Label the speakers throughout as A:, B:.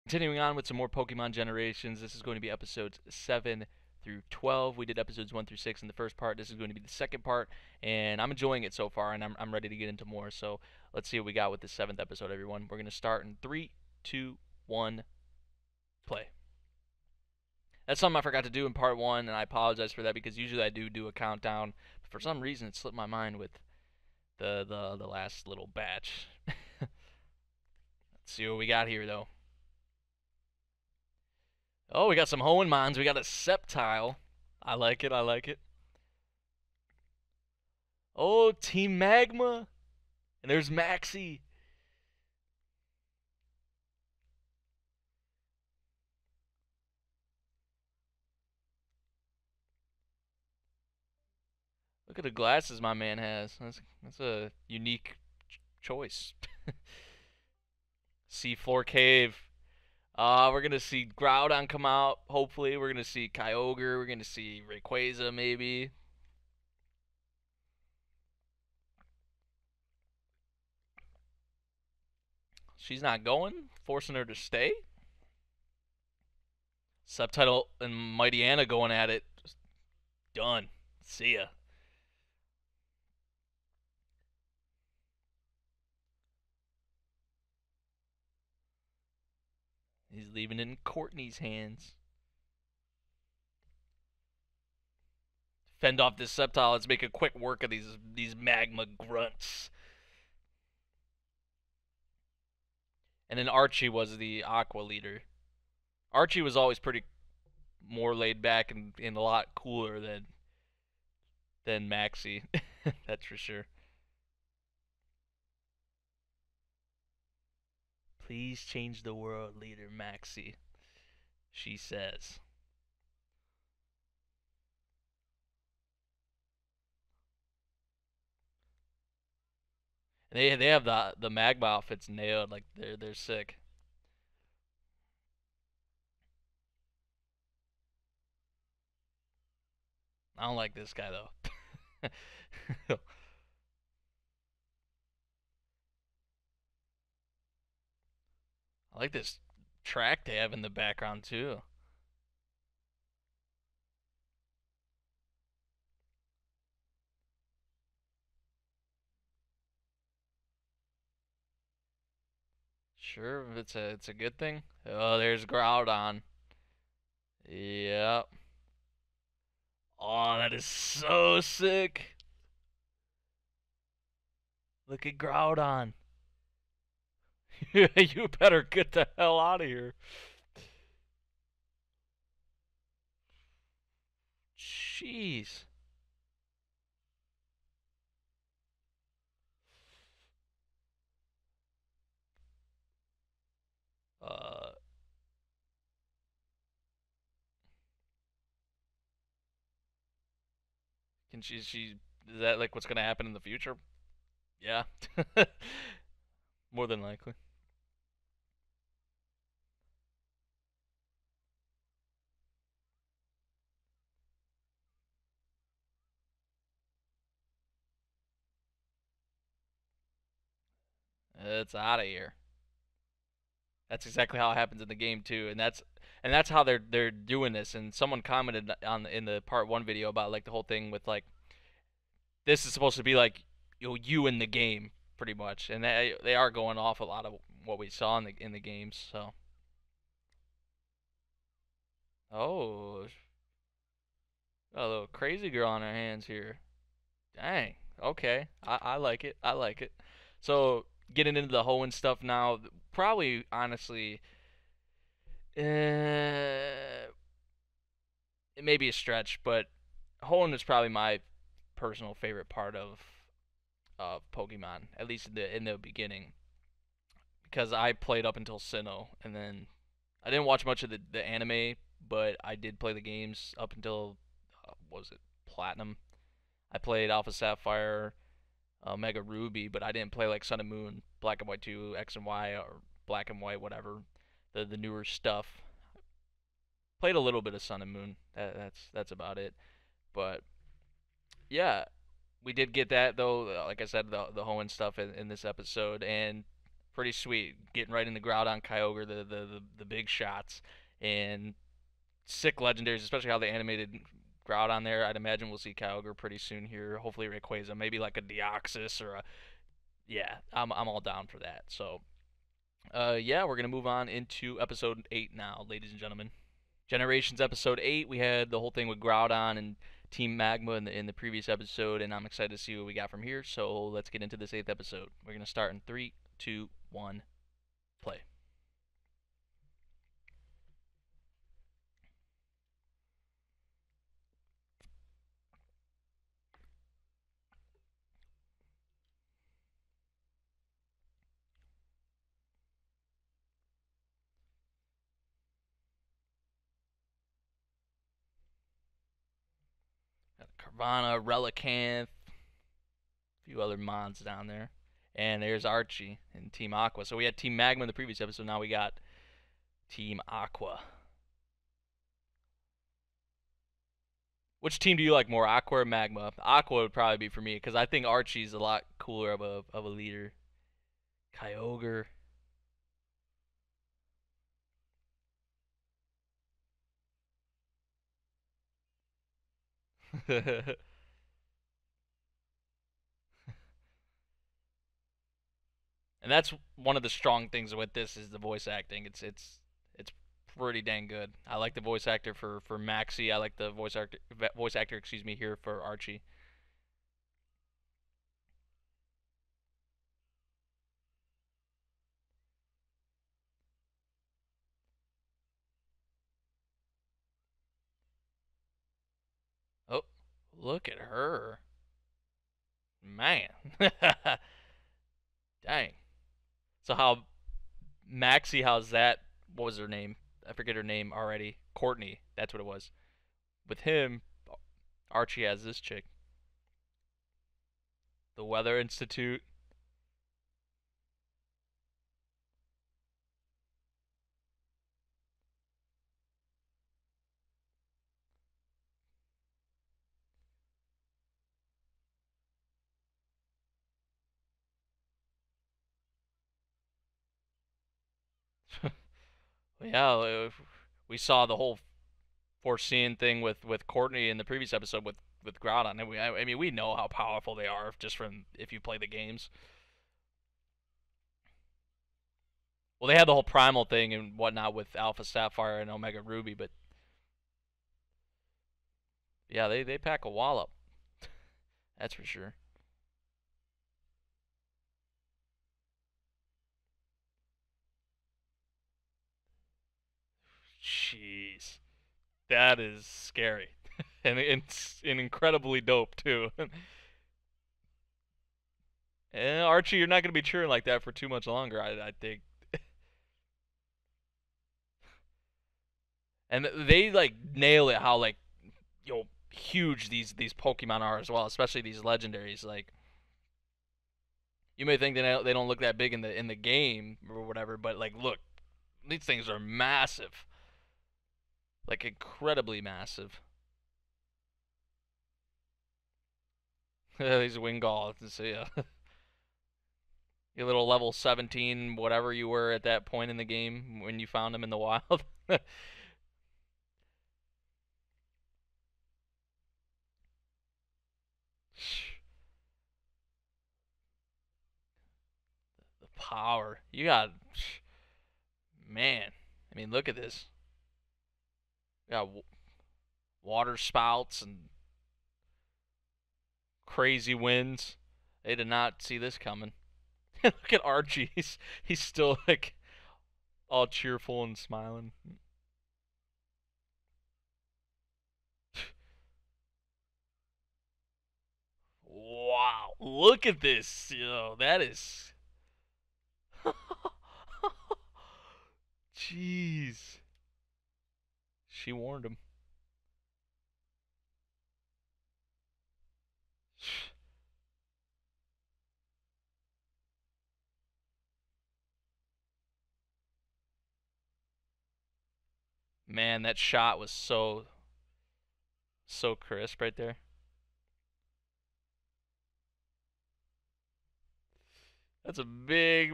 A: Continuing on with some more Pokemon generations, this is going to be episodes 7 through 12. We did episodes 1 through 6 in the first part. This is going to be the second part, and I'm enjoying it so far, and I'm ready to get into more. So let's see what we got with the 7th episode, everyone. We're going to start in 3, 2, 1, play. That's something I forgot to do in part 1, and I apologize for that because usually I do a countdown. But for some reason, it slipped my mind with the last little batch. Let's see what we got here, though. Oh, we got some Hoenmons. We got a Sceptile. I like it. I like it. Oh, Team Magma. And there's Maxie. Look at the glasses my man has. That's a unique choice. Seafloor Cave. We're gonna see Groudon come out. Hopefully, we're gonna see Kyogre. We're gonna see Rayquaza maybe. She's not going, forcing her to stay. Subtitle and Mighty Anna going at it. Just done. See ya. He's leaving it in Courtney's hands. Fend off this Sceptile. Let's make a quick work of these magma grunts. And then Archie was the Aqua leader. Archie was always pretty more laid back and a lot cooler than Maxie. That's for sure. Please change the world, leader Maxie, she says. They have the magma outfits nailed. Like they're sick. I don't like this guy though. I like this track they have in the background too. Sure, if it's a good thing. Oh, there's Groudon. Yep. Oh, that is so sick. Look at Groudon. You better get the hell out of here. Jeez. Uh, can she is that like what's gonna happen in the future? Yeah. More than likely. It's out of here. That's exactly how it happens in the game too, and that's how they're doing this. And someone commented on in the part 1 video about like the whole thing with like this is supposed to be like you in the game pretty much, and they are going off a lot of what we saw in the games. So oh, got a little crazy girl on her hands here. Dang. Okay. I like it. I like it. So getting into the Hoenn stuff now, probably honestly, it may be a stretch, but Hoenn is probably my personal favorite part of Pokemon, at least in the beginning, because I played up until Sinnoh, and then I didn't watch much of the anime, but I did play the games up until what was it, Platinum. I played Alpha Sapphire, Mega Ruby, but I didn't play like Sun and Moon, Black and White 2, X and Y, or Black and White, whatever, the newer stuff. Played a little bit of Sun and Moon. That's about it. But yeah, we did get that though. Like I said, the Hoenn stuff in this episode, and pretty sweet. Getting right in the Groudon Kyogre, the big shots, and sick legendaries, especially how they animated Groudon there. I'd imagine we'll see Kyogre pretty soon here. Hopefully Rayquaza, maybe like a Deoxys or a yeah. I'm all down for that. So yeah, we're gonna move on into episode 8 now, ladies and gentlemen. Generations episode 8. We had the whole thing with Groudon and Team Magma in the previous episode, and I'm excited to see what we got from here. So let's get into this 8th episode. We're gonna start in 3, 2, 1, play. Got Carvana, Relicanth, a few other mons down there. And there's Archie and Team Aqua. So we had Team Magma in the previous episode. Now we got Team Aqua. Which team do you like more, Aqua or Magma? Aqua would probably be for me because I think Archie's a lot cooler of a leader. Kyogre. And that's one of the strong things with this is the voice acting. It's pretty dang good. I like the voice actor for Maxie. I like the voice actor excuse me here for Archie. Oh, look at her. Man. Dang. So how Maxie, how's that? What was her name? I forget her name already. Courtney. That's what it was. With him, Archie has this chick. The Weather Institute. Yeah, we saw the whole foreseeing thing with Courtney in the previous episode with Groudon. And I mean, we know how powerful they are just from if you play the games. Well, they had the whole primal thing and whatnot with Alpha Sapphire and Omega Ruby, but yeah, they pack a wallop. That's for sure. Jeez, that is scary, and it's incredibly dope too. And Archie, you're not gonna be cheering like that for too much longer, I think. And they like nail it how like huge these Pokemon are as well, especially these legendaries. Like you may think they don't look that big in the game or whatever, but like look, these things are massive, like incredibly massive. These Wingalls, so yeah. Your little level 17, whatever you were at that point in the game when you found them in the wild. The power you got, man. I mean, look at this. You got water spouts and crazy winds. They did not see this coming. Look at Archie. He's still like all cheerful and smiling. Wow, look at this. That is. Jeez. She warned him. Man, that shot was so crisp right there. That's a big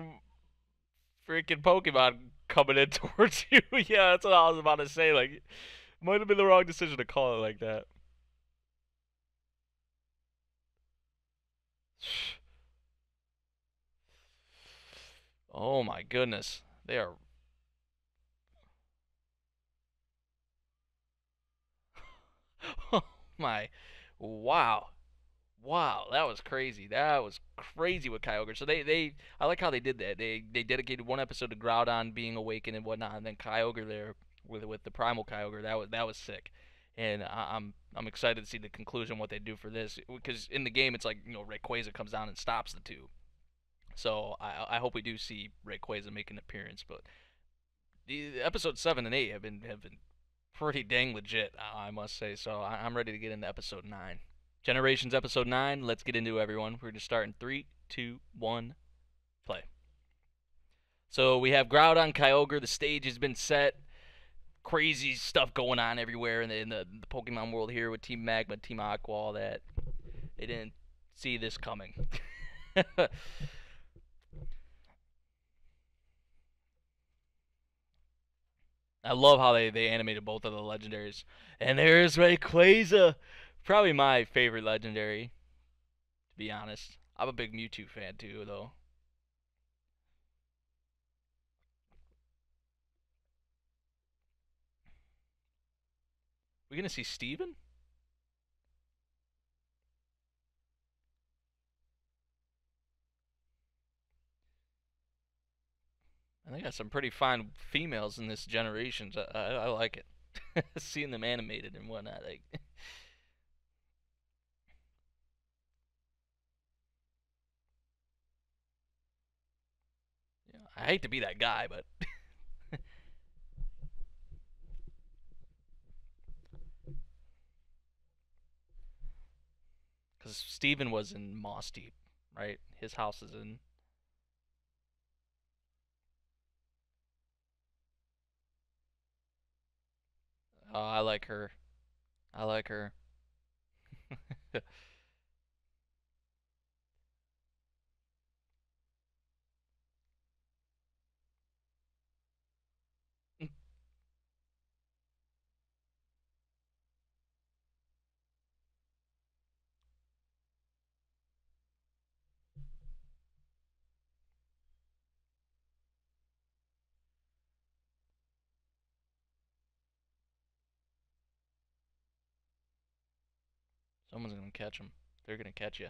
A: freaking Pokemon coming in towards you. Yeah, that's what I was about to say. Like, might have been the wrong decision to call it like that. Oh my goodness, they are. Oh my, wow. Wow, that was crazy. That was crazy with Kyogre. So I like how they did that. They dedicated one episode to Groudon being awakened and whatnot, and then Kyogre there with the primal Kyogre. That was sick, and I'm excited to see the conclusion what they do for this because in the game it's like Rayquaza comes down and stops the two. So I hope we do see Rayquaza make an appearance. But the episode 7 and 8 have been pretty dang legit, I must say. So I'm ready to get into episode 9. Generations episode 9. Let's get into it, everyone. We're going to start in 3, 2, 1, play. So we have Groudon Kyogre. The stage has been set. Crazy stuff going on everywhere in the Pokemon world here with Team Magma, Team Aqua, all that. They didn't see this coming. I love how they animated both of the legendaries. And there's Rayquaza. Probably my favorite legendary, to be honest. I'm a big Mewtwo fan too, though. We gonna see Steven? And they got some pretty fine females in this generation. So I like it. Seeing them animated and whatnot. Like, I hate to be that guy, but because Steven was in Moss Deep, right? His house is in. Oh, I like her. I like her. Someone's gonna catch him. They're gonna catch you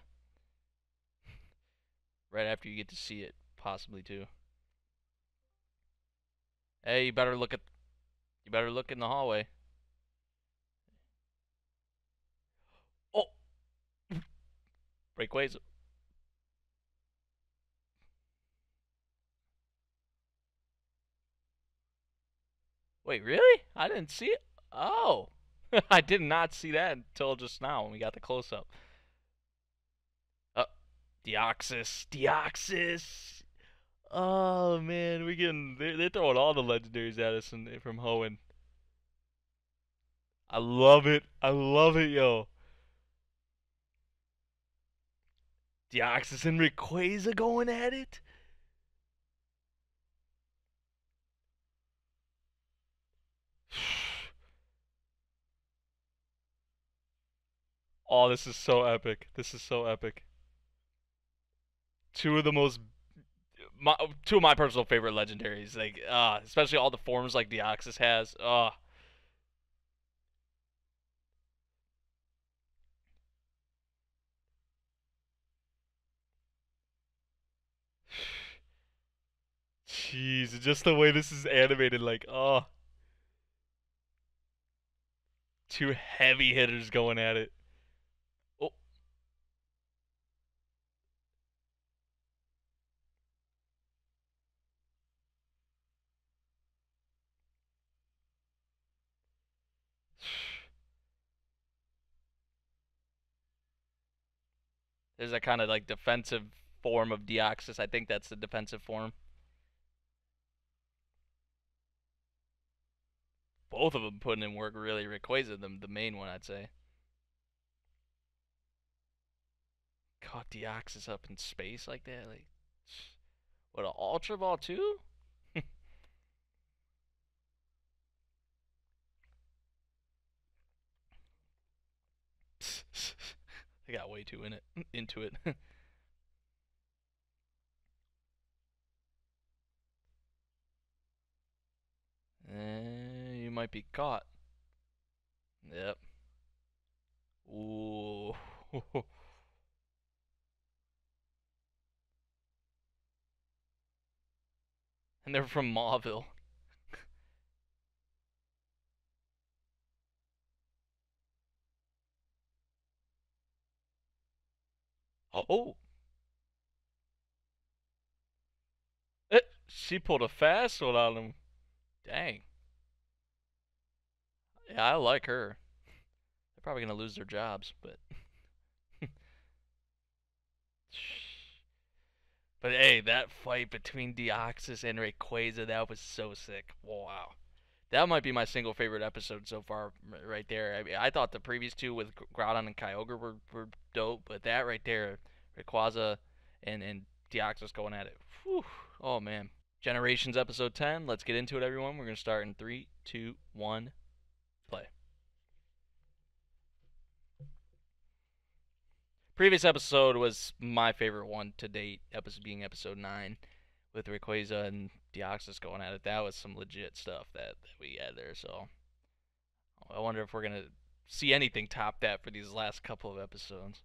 A: right after you get to see it, possibly too. Hey, you better look in the hallway. Oh, Breakways. Wait, really? I didn't see it. Oh, I did not see that until just now when we got the close up. Uh, Deoxys. Oh man, they're throwing all the legendaries at us from Hoenn. I love it. I love it, yo. Deoxys and Rayquaza going at it. Oh, this is so epic. This is so epic. Two of the most my, two of my personal favorite legendaries, like especially all the forms like Deoxys has. Jeez, just the way this is animated, like two heavy hitters going at it. Oh, there's that kind of like defensive form of Deoxys. I think that's the defensive form. Both of them putting in work really. Rayquaza, the main one, I'd say. Caught Deoxys up in space like that. Like, what, an Ultra Ball too? I got way too in it into it. You might be caught. Yep. Ooh. And they're from Mauville. Oh, she pulled a fast one on him. Dang. Yeah, I like her. They're probably gonna lose their jobs, but but hey, that fight between Deoxys and Rayquaza, that was so sick. Wow. That might be my single favorite episode so far, right there. I mean, I thought the previous two with Groudon and Kyogre were dope, but that right there, Rayquaza and Deoxys going at it. Whew. Oh man. Generations episode 10. Let's get into it, everyone. We're gonna start in three, two, one, play. Previous episode was my favorite one to date. Episode being episode 9 with Rayquaza and Deoxys going at it. That was some legit stuff that we had there. So I wonder if we're gonna see anything top that for these last couple of episodes.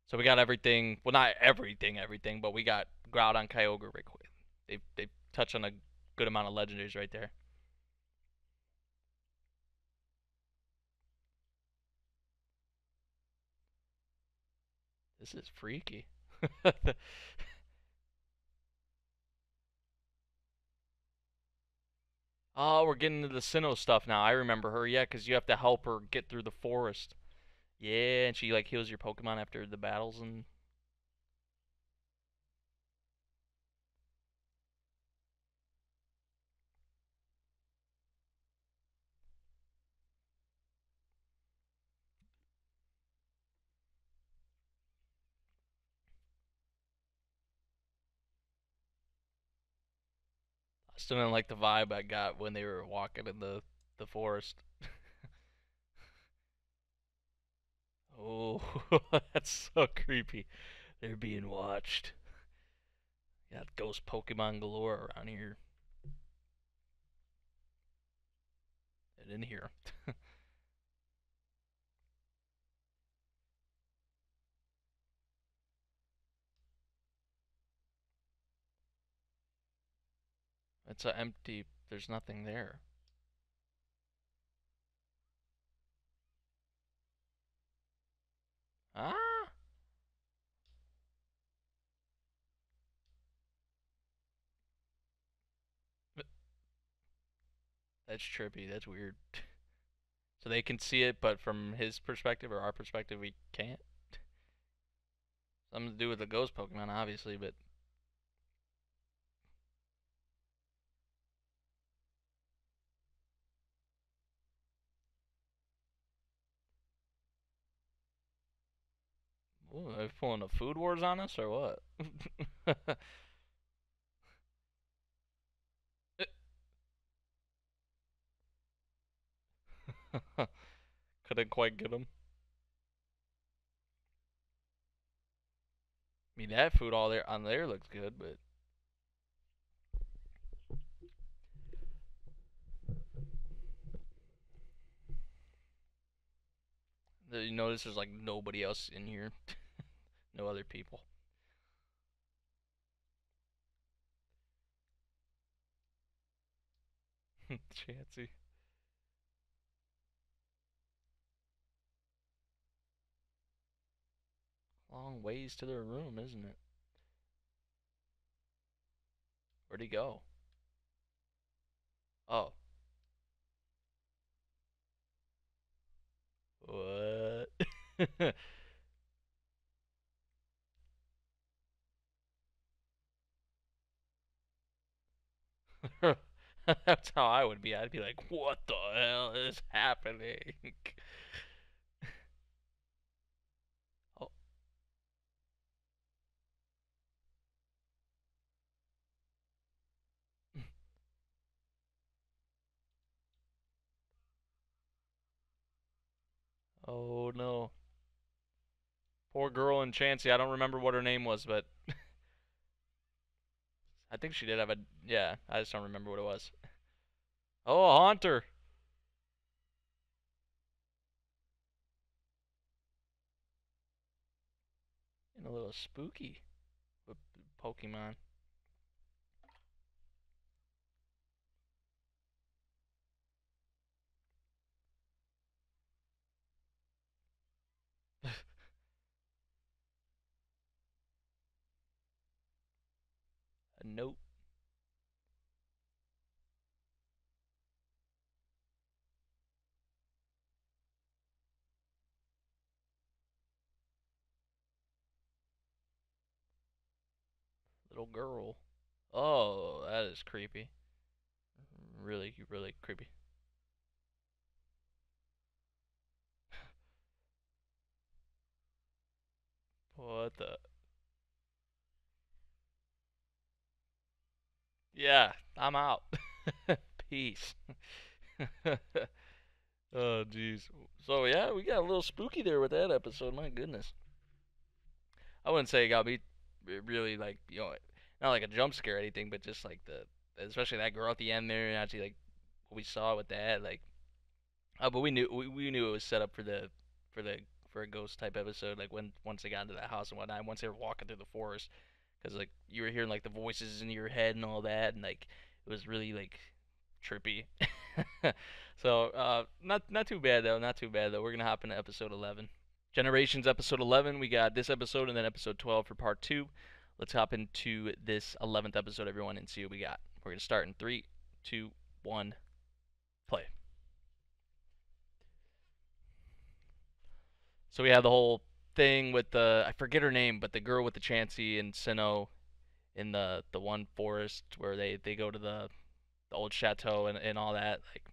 A: So we got everything. Well, not everything, but we got Groudon, Kyogre, Rayquaza. They touch on a good amount of legendaries right there. This is freaky. Oh, we're getting into the Sinnoh stuff now. I remember her, yeah, because you have to help her get through the forest. Yeah, and she like heals your Pokemon after the battles and I still didn't like the vibe I got when they were walking in the forest. Oh, that's so creepy. They're being watched. Got ghost Pokemon galore around here. And in here. It's a empty. There's nothing there. Ah, that's trippy. That's weird. So they can see it, but from his perspective or our perspective, we can't. Something to do with the ghost Pokemon, obviously, but ooh, are they pulling a food wars on us or what? Couldn't quite get him. I mean, that food all there on there looks good, but you notice there's like nobody else in here, no other people. Chancy. Long ways to their room, isn't it? Where'd he go? Oh, what? That's how I would be. I'd be like, what the hell is happening? Oh, Oh no. Poor girl in Chansey. I don't remember what her name was, but I think she did have a. Yeah, I just don't remember what it was. Oh, a haunter. And a little spooky with Pokemon. A note. Little girl. Oh, that is creepy. Really, really creepy. What the? Yeah, I'm out. Peace. Oh, jeez. So yeah, we got a little spooky there with that episode. My goodness. I wouldn't say it got me really like not like a jump scare or anything, but just like especially that girl at the end there, and actually like what we saw with that, like but we knew it was set up for the for a ghost type episode, like when once they got into that house and whatnot, once they were walking through the forest, because like you were hearing like the voices in your head and all that, and like it was really like trippy. So not too bad though, not too bad though. We're gonna hop into episode 11. Generations episode 11. We got this episode and then episode 12 for part 2. Let's hop into this 11th episode, everyone, and see what we got. We're going to start in 3, 2, 1, play. So we have the whole thing with I forget her name, but the girl with the Chansey and Sinnoh in the one forest where they go to the old chateau and all that. Like,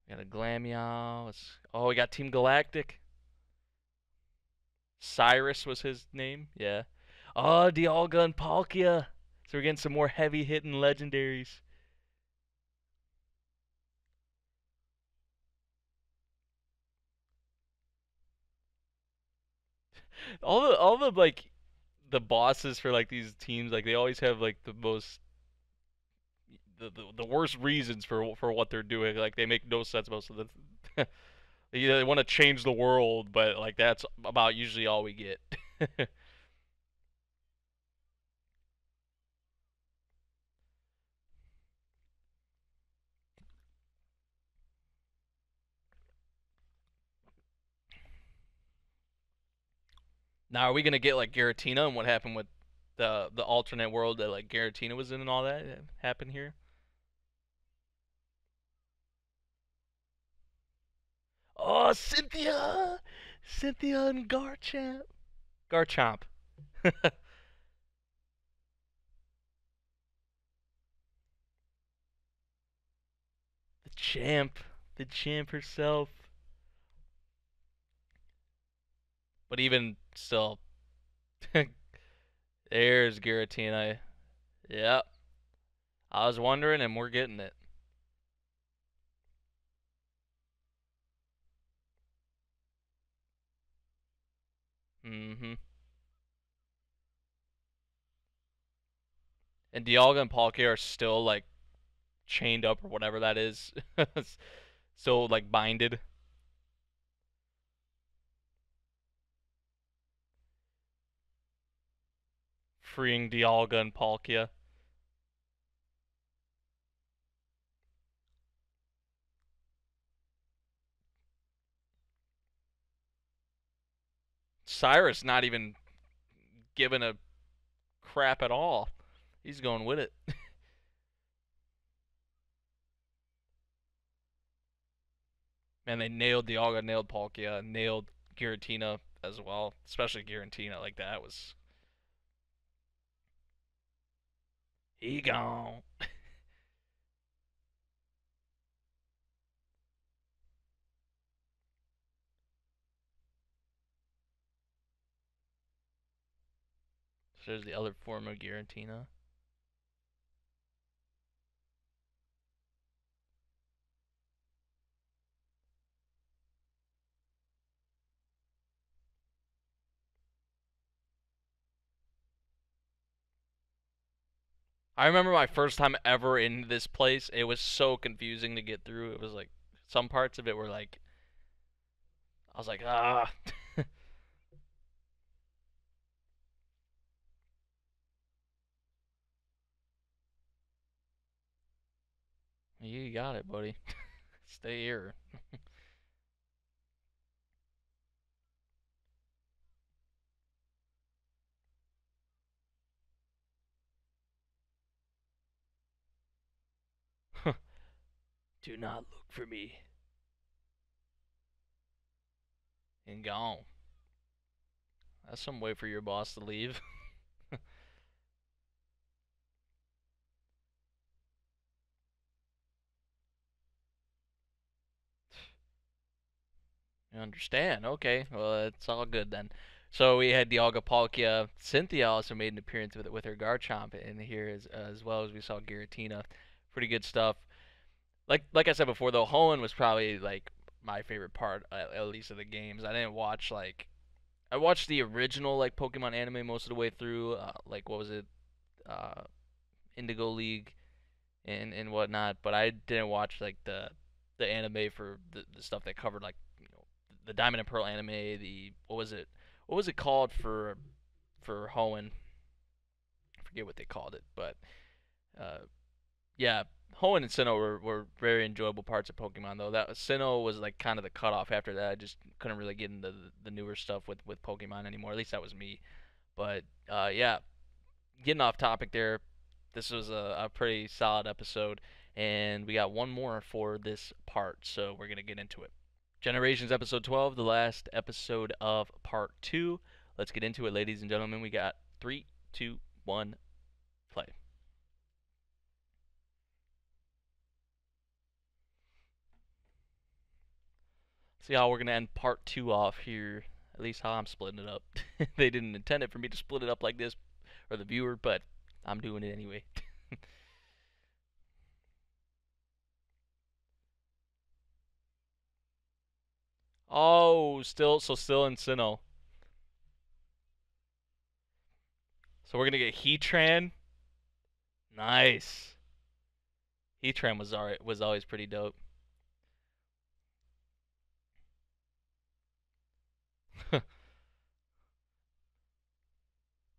A: we got a Glammeow. Oh, we got Team Galactic. Cyrus was his name. Yeah. Oh, Dialga and Palkia. So we're getting some more heavy hitting legendaries. All the like the bosses for like these teams, like they always have like the most the worst reasons for what they're doing. Like they make no sense most of the. They want to change the world, but like that's about usually all we get. Now, are we gonna get like Giratina and what happened with the alternate world that like Giratina was in and all that happened here? Oh, Cynthia and Garchomp. The champ, the champ herself. But even still, there's Giratina. Yep, I was wondering, and we're getting it. Mm-hmm. And Dialga and Palkia are still like chained up or whatever that is. Still like binded, freeing Dialga and Palkia. Cyrus not even giving a crap at all. He's going with it. Man, they nailed Dialga, nailed Palkia, nailed Giratina as well. Especially Giratina, like that was he gone. So there's the other form of Giratina. I remember my first time ever in this place. It was so confusing to get through. It was like some parts of it were like I was like, ah. You got it, buddy. Stay here. Do not look for me. And gone. That's some way for your boss to leave. You understand? Okay, well it's all good then. So we had Dialga Palkia. Cynthia also made an appearance with her Garchomp in here as well as we saw Giratina. Pretty good stuff. Like I said before, though, Hoenn was probably like my favorite part, at least of the games. I didn't watch like I watched the original like Pokemon anime most of the way through. Like what was it, uh, Indigo League and whatnot. But I didn't watch like the anime for the stuff that covered like the Diamond and Pearl anime. The what was it called for Hoenn? I forget what they called it, but uh, yeah, Hoenn and Sinnoh were very enjoyable parts of Pokemon though. That Sinnoh was like kind of the cutoff after that. I just couldn't really get into the newer stuff with Pokemon anymore. At least that was me. But yeah, getting off topic there. This was a pretty solid episode, and we got one more for this part, so we're gonna get into it. Generations episode 12, the last episode of part 2. Let's get into it, ladies and gentlemen. We got 3, 2, 1, play. See how we're gonna end part 2 off here. At least how I'm splitting it up. They didn't intend it for me to split it up like this, or the viewer, but I'm doing it anyway. Oh, still in Sinnoh. So we're gonna get Heatran. Nice. Heatran was always pretty dope.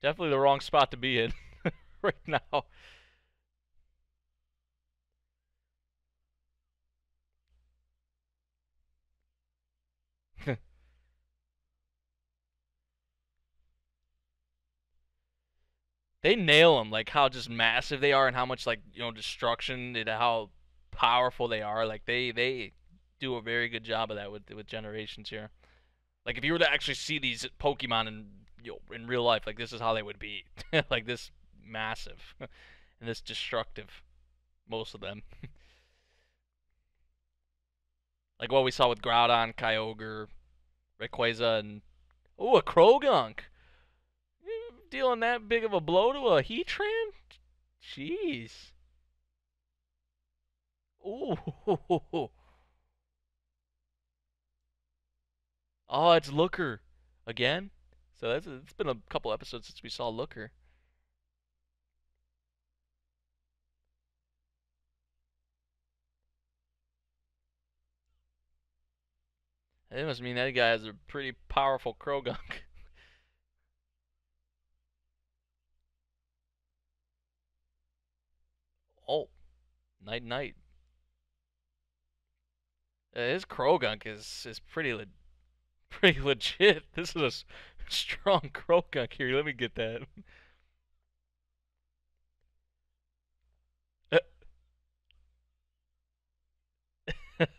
A: Definitely the wrong spot to be in right now. They nail them, like how just massive they are and how much like destruction and how powerful they are. Like they do a very good job of that with generations here. Like if you were to actually see these Pokemon in real life, like this is how they would be, like this massive and this destructive. Most of them, like what we saw with Groudon, Kyogre, Rayquaza, and oh, a Krogunk. Dealing that big of a blow to a Heatran? Jeez. Ooh. Oh, it's Looker again. So it's been a couple episodes since we saw Looker. It must mean that guy has a pretty powerful Krogunk. Oh, night night. His Krogunk is pretty legit. This is a strong Krogunk here. Let me get that.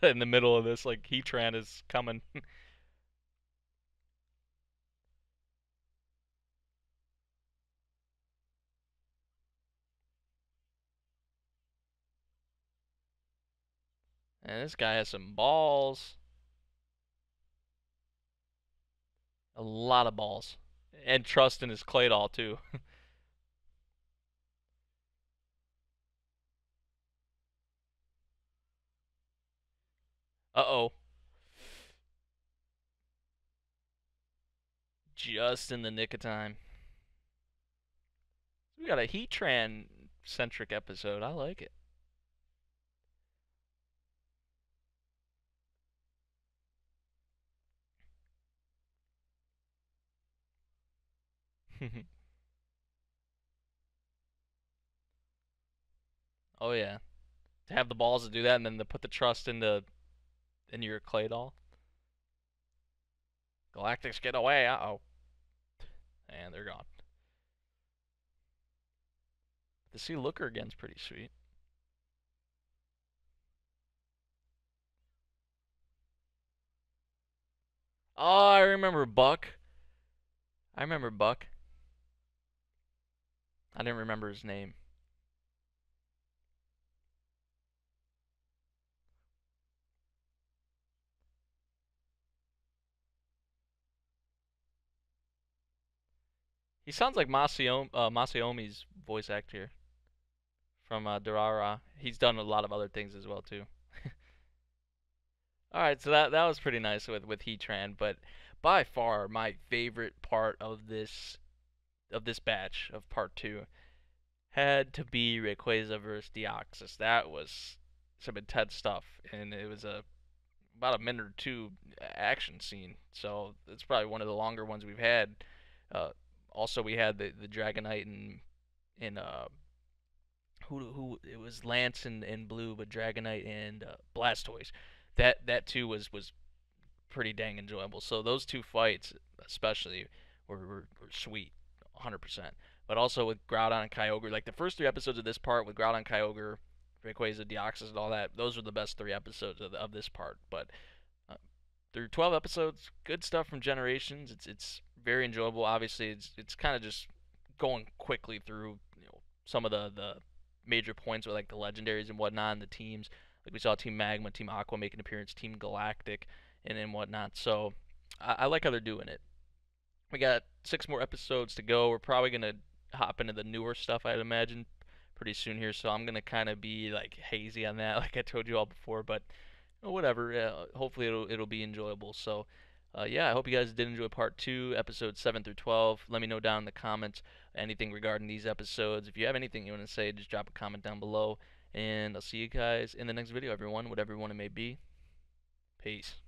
A: In the middle of this, like Heatran is coming. And this guy has some balls. A lot of balls. And trust in his Claydol, too. Uh-oh. Just in the nick of time. We got a Heatran centric episode. I like it. Oh yeah, to have the balls to do that, and then to put the trust in your clay doll. Galactics, get away! Uh oh, and they're gone. To see Looker again's pretty sweet. Oh, I remember Buck. I remember Buck. I didn't remember his name. He sounds like Masayomi's voice actor from Durara. He's done a lot of other things as well too. All right, so that was pretty nice with Heatran, but by far my favorite part of this batch of part two had to be Rayquaza versus Deoxys. That was some intense stuff, and it was about a minute or two action scene. So it's probably one of the longer ones we've had. Uh, Also, we had the Dragonite and who it was Lance and Blue, but Dragonite and Blastoise. That too was pretty dang enjoyable. So those two fights, especially, were sweet, 100%. But also with Groudon and Kyogre, like the first three episodes of this part with Groudon, Kyogre, Rayquaza, Deoxys, and all that, those were the best three episodes of this part. But uh, through 12 episodes, good stuff from Generations. It's very enjoyable. Obviously, it's kind of just going quickly through some of the major points with like the legendaries and whatnot, and the teams. Like we saw Team Magma, Team Aqua make an appearance, Team Galactic, and whatnot. So I like how they're doing it. We got 6 more episodes to go. We're probably gonna hop into the newer stuff, I'd imagine, pretty soon here. So I'm gonna kind of be like hazy on that, like I told you all before. But whatever. Hopefully it'll be enjoyable. So. Yeah, I hope you guys did enjoy part 2, episodes 7 through 12. Let me know down in the comments anything regarding these episodes. If you have anything you want to say, just drop a comment down below. And I'll see you guys in the next video, everyone, whatever one it may be. Peace.